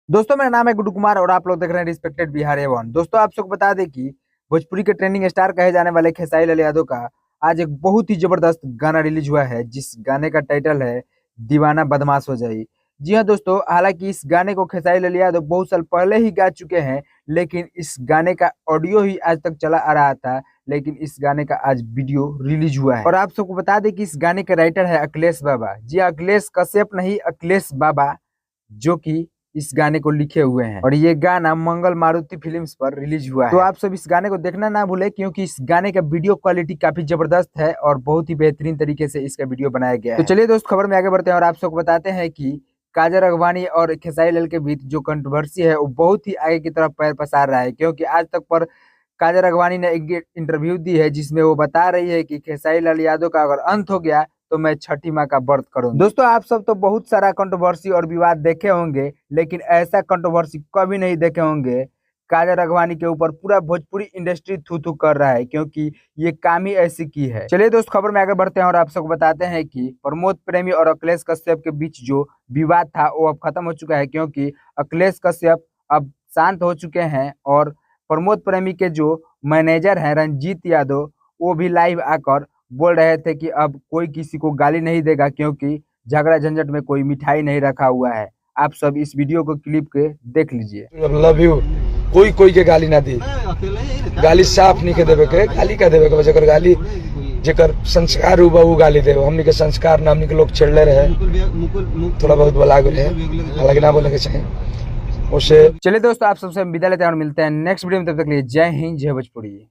दोस्तों मेरा नाम है गुड्डू कुमार और आप लोग देख रहे हैं रिस्पेक्टेड बिहार एवन। दोस्तों आप सबको बता दें कि भोजपुरी के ट्रेंडिंग स्टार कहे जाने वाले खेसारी लाल यादव का आज एक बहुत ही जबरदस्त गाना रिलीज हुआ है, जिस गाने का टाइटल है दीवाना बदमाश हो जाई। जी हाँ दोस्तों, हालांकि इस गाने को खेसारी लाल यादव बहुत साल पहले ही गा चुके हैं, लेकिन इस गाने का ऑडियो ही आज तक चला आ रहा था। लेकिन इस गाने का आज वीडियो रिलीज हुआ है और आप सबको बता दें कि इस गाने के राइटर है अखिलेश बाबा। जी हाँ, अखिलेश कश्यप नहीं, अखिलेश बाबा, जो कि इस गाने को लिखे हुए हैं और ये गाना मंगल मारुति फिल्म्स पर रिलीज हुआ है। तो आप सब इस गाने को देखना ना भूले, क्योंकि इस गाने का वीडियो क्वालिटी काफी जबरदस्त है और बहुत ही बेहतरीन तरीके से इसका वीडियो बनाया गया है। तो चलिए दोस्त, खबर में आगे बढ़ते हैं और आप सबको बताते हैं कि काजल राघवानी और खेसारी लाल के बीच जो कंट्रोवर्सी है वो बहुत ही आगे की तरफ पैर पसार रहा है, क्योंकि आज तक पर काजल राघवानी ने एक इंटरव्यू दी है जिसमें वो बता रही है कि खेसारी लाल यादव का अगर अंत हो गया तो मैं छठी माँ का व्रत करूँ। दोस्तों आप सब तो बहुत सारा कंट्रोवर्सी और विवाद देखे होंगे, लेकिन ऐसा कंट्रोवर्सी कभी नहीं देखे होंगे। काजल राघवानी के ऊपर पूरा भोजपुरी इंडस्ट्री थू थू कर रहा है, क्योंकि ये काम ही ऐसी की है। चलिए दोस्त, खबर में आगे बढ़ते हैं और आप सबको बताते हैं कि प्रमोद प्रेमी और अखिलेश कश्यप के बीच जो विवाद था वो अब खत्म हो चुका है, क्योंकि अखिलेश कश्यप अब शांत हो चुके हैं और प्रमोद प्रेमी के जो मैनेजर हैं रंजीत यादव, वो भी लाइव आकर बोल रहे थे कि अब कोई किसी को गाली नहीं देगा, क्योंकि झगड़ा झंझट में कोई मिठाई नहीं रखा हुआ है। आप सब इस वीडियो को क्लिप के देख लीजिए। लव यू कोई कोई के गाली ना दी, गाली साफ नहीं के देवे के, गाली का देवे के जेकर गाली जेकर संस्कार हुआ वो गाली देवे। हमनी के संस्कार ना हमनी के लोग छेड़ले रहे, थोड़ा बहुत बोला गए, हालांकि ना बोले के चाहिए उसे। चलिए दोस्तों, आप सबसे विदा लेते हैं और मिलते हैं नेक्स्ट वीडियो में। तब तक के लिए जय हिंद, जय भोजपुरी।